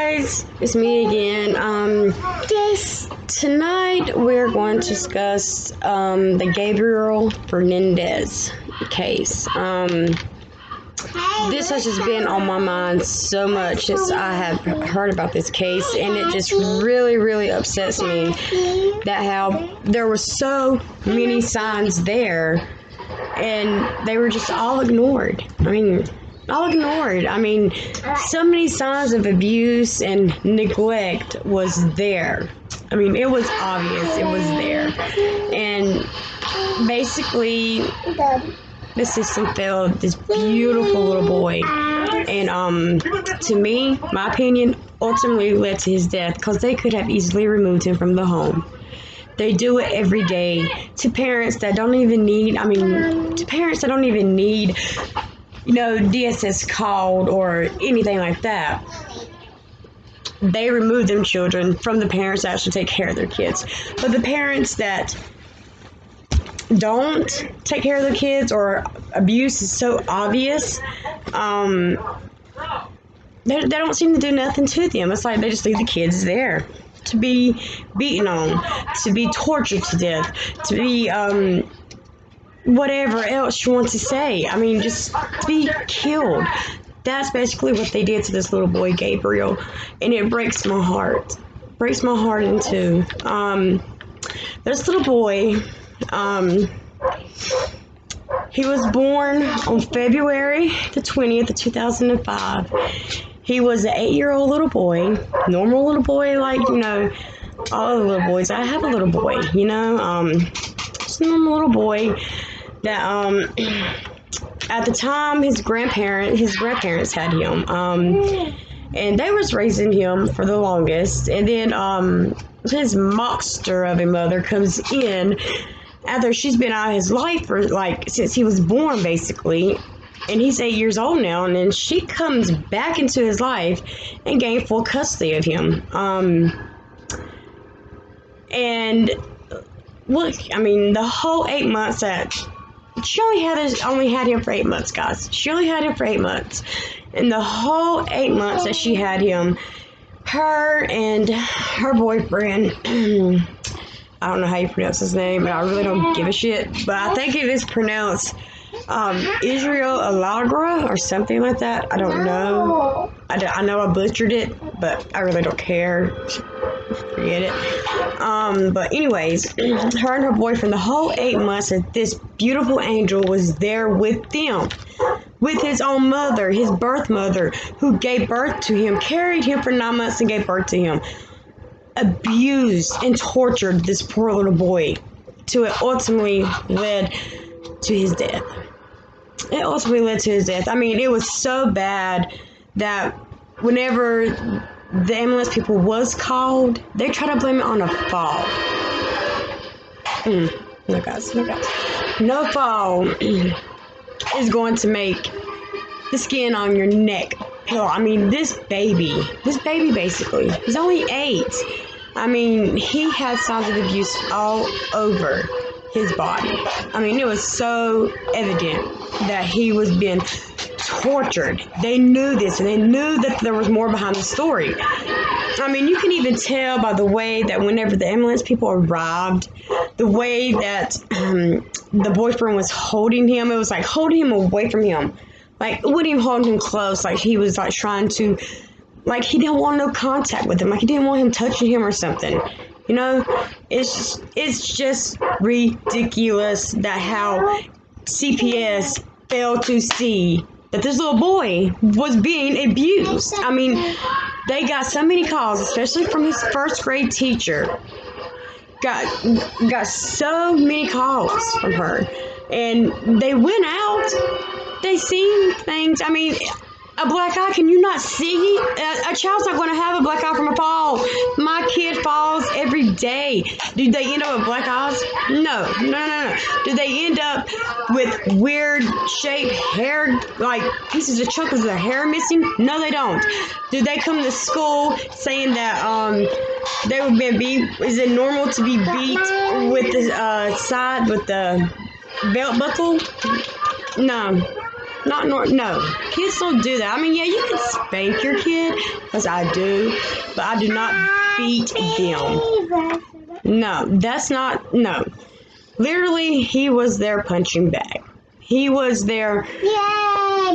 guys, it's me again. Tonight we're going to discuss the Gaberial Ferndernz case. This has just been on my mind so much since I have heard about this case, and it just really upsets me that how there were so many signs there, and they were just all ignored. I mean, so many signs of abuse and neglect was there. I mean, it was obvious. It was there. And basically, the system failed this beautiful little boy. And to me, my opinion, ultimately led to his death because they could have easily removed him from the home. They do it every day to parents that don't even need, DSS called or anything like that. They remove them children from the parents that actually take care of their kids. But the parents that don't take care of their kids or abuse is so obvious, they don't seem to do nothing to them. It's like they just leave the kids there to be beaten on, to be tortured to death, to be whatever else you want to say. I mean, just to be killed. That's basically what they did to this little boy, Gaberial, and it breaks my heart. Breaks my heart in two. This little boy, he was born on February the 20th of 2005. He was an 8-year-old little boy, normal little boy, like, all the little boys. I have a little boy, just a normal little boy that, at the time, his grandparents had him, and they was raising him for the longest, and then, his monster of a mother comes in after she's been out of his life for, since he was born, basically, and he's 8 years old now, and then she comes back into his life and gained full custody of him, and, look, I mean, the whole 8 months that she only had him for 8 months, guys. She only had him for 8 months. And the whole 8 months that she had him, her and her boyfriend, I don't know how you pronounce his name, and I really don't give a shit, but I think it is pronounced Israel Alagra or something like that. I don't know. I know I butchered it, but I really don't care. Forget it. But anyways, her and her boyfriend, the whole 8 months that this beautiful angel was there with them, with his own mother, his birth mother, who gave birth to him, carried him for 9 months and gave birth to him, abused and tortured this poor little boy till it ultimately led to his death. It ultimately led to his death. I mean, it was so bad that whenever the ambulance people was called, they try to blame it on a fall. No, guys. No fall is going to make the skin on your neck peel. I mean, this baby basically, he's only 8. I mean, he had signs of abuse all over his body. I mean, it was so evident that he was being tortured. They knew this, and they knew that there was more behind the story. I mean, you can even tell by the way that whenever the ambulance people arrived, the way that the boyfriend was holding him, it was like holding him away from him. Like, it wouldn't even hold him close. Like, he was like trying to, like, he didn't want no contact with him. Like, he didn't want him touching him or something. It's just ridiculous that how CPS failed to see that this little boy was being abused. I mean, they got so many calls, especially from his first grade teacher. Got so many calls from her, and they went out. They seen things. I mean, a black eye, can you not see? A child's not going to have a black eye from a fall. My kid falls every day. Do they end up with black eyes? No. Do they end up with weird shaped hair, like pieces of chunks of their hair missing? No, they don't. Do they come to school saying that they would be, is it normal to be beat with the side, with the belt buckle? No. No, kids don't do that. I mean, yeah, you can spank your kid, because I do, but I do not beat them. No, that's not, no. Literally, he was their punching bag. He was their, I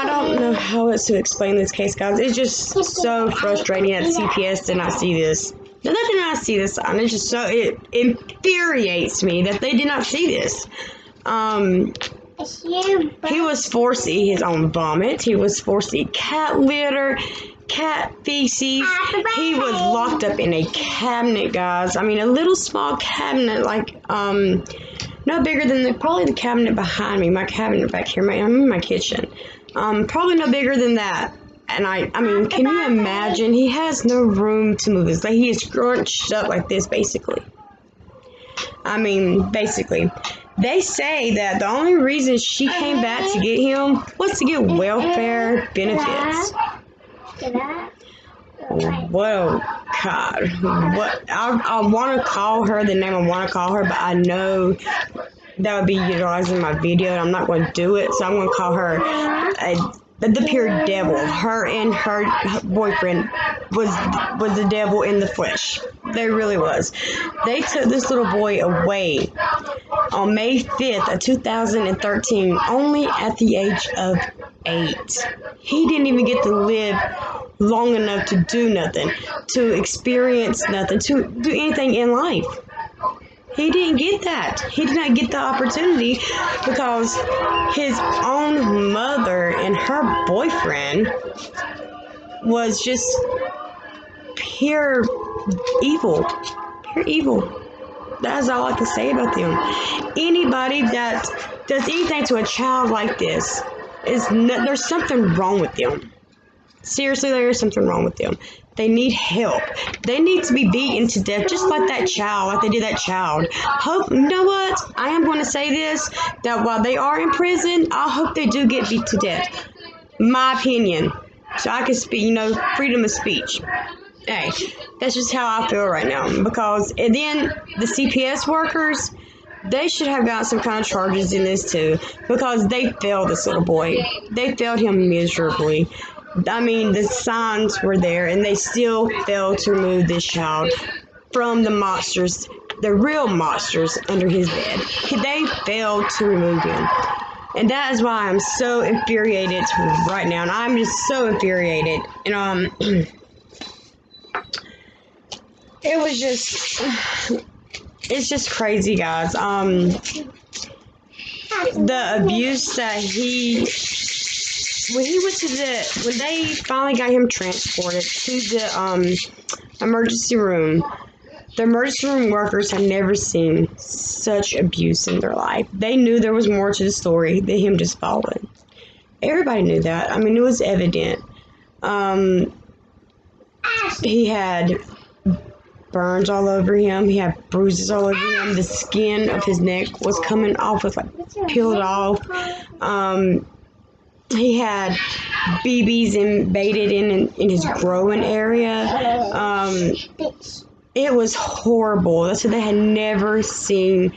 don't know how else to explain this case, guys. It's just so frustrating that CPS did not see this. That they did not see this, and it's just so, it infuriates me that they did not see this. He was forced to eat his own vomit. He was forced to eat cat litter, cat feces. He was locked up in a cabinet, guys. I mean, a little small cabinet, like, no bigger than probably the cabinet behind me. My cabinet back here. I'm in my kitchen. Probably no bigger than that. And I mean, can you imagine? He has no room to move his leg. He is scrunched up like this, basically. I mean, basically. They say that the only reason she came back to get him was to get welfare benefits. Whoa, God. What? I want to call her the name I want to call her, but I know that would be utilizing my video, and I'm not going to do it, so I'm going to call her the pure devil. Her and her boyfriend was the devil in the flesh. They really was. They took this little boy away on May 5th of 2013, only at the age of 8. He didn't even get to live long enough to do nothing, to experience nothing, to do anything in life. He didn't get that. He did not get the opportunity because his own mother and her boyfriend was just pure evil. Pure evil. That's all I can say about them. Anybody that does anything to a child like this, there's something wrong with them. Seriously, there is something wrong with them. They need help. They need to be beaten to death, just like that child, like they did that child. You know what? I am going to say this, that while they are in prison, I hope they do get beat to death. My opinion. So I can speak, freedom of speech. Hey, that's just how I feel right now. Because, and then the CPS workers, they should have got some kind of charges in this too. Because they failed this little boy. They failed him miserably. I mean, the signs were there, and they still failed to remove this child from the monsters, the real monsters under his bed. They failed to remove him. And that is why I'm so infuriated right now. And I'm just so infuriated. And, it was just, it's just crazy, guys. The abuse that when they finally got him transported to the emergency room, the emergency room workers had never seen such abuse in their life. They knew there was more to the story than him just falling. Everybody knew that. I mean, it was evident. He had burns all over him. He had bruises all over him. The skin of his neck was coming off, was like peeled off. He had BBs embedded in his growing area. It was horrible. That's what they had never seen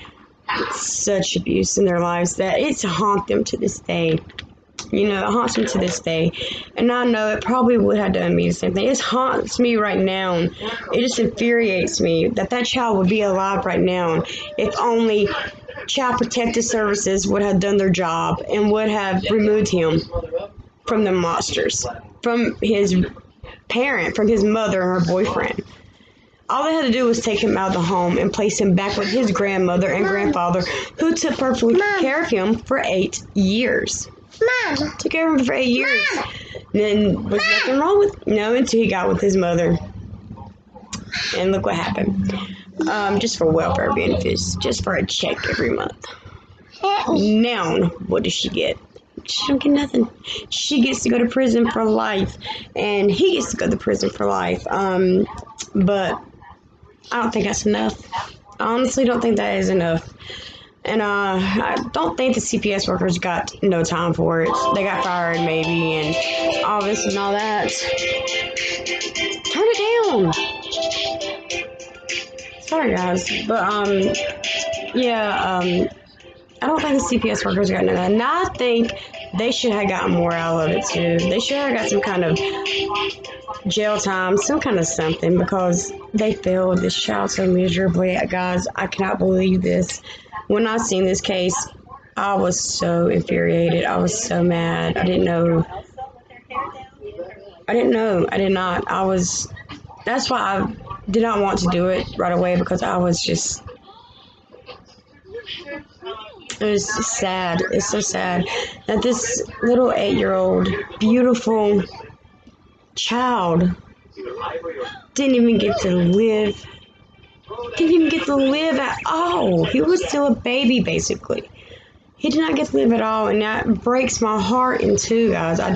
such abuse in their lives. That it's haunt them to this day. It haunts me to this day. And I know it probably would have done me the same thing. It haunts me right now. It just infuriates me that child would be alive right now if only Child Protective Services would have done their job and would have removed him from the monsters, from his parent, from his mother and her boyfriend. All they had to do was take him out of the home and place him back with his grandmother and grandfather, who took perfect care of him for 8 years. Took care of him for 8 years. And then was nothing wrong with until he got with his mother. And look what happened. Just for welfare benefits, just for a check every month. Now, what does she get? She don't get nothing. She gets to go to prison for life, and he gets to go to prison for life. But I don't think that's enough. I honestly don't think that is enough. And I don't think the CPS workers got no time for it. They got fired maybe, and all this and all that. Turn it down. Sorry guys, but yeah, I don't think the CPS workers got none of that. And I think they should have gotten more out of it too. They should have got some kind of jail time, some kind of something, because they failed this child so miserably. Guys, I cannot believe this. When I seen this case, I was so infuriated. I was so mad. I didn't know. I did not. That's why I did not want to do it right away, because I was just, it was sad. It's so sad that this little 8-year-old, beautiful child didn't even get to live. Didn't even get to live at all. He was still a baby, basically. He did not get to live at all, and that breaks my heart in two, guys. I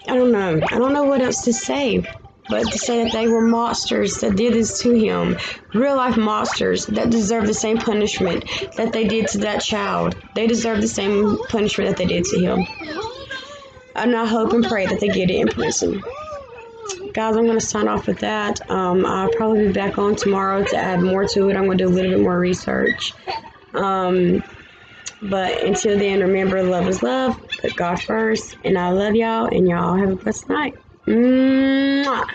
don't know. I don't know what else to say, but to say that they were monsters that did this to him. Real life monsters that deserve the same punishment that they did to that child. They deserve the same punishment that they did to him. And I hope and pray that they get it in prison. Guys, I'm going to sign off with that. I'll probably be back on tomorrow to add more to it. I'm going to do a little bit more research. But until then, remember, love is love. Put God first. And I love y'all. And y'all have a blessed night. Mwah.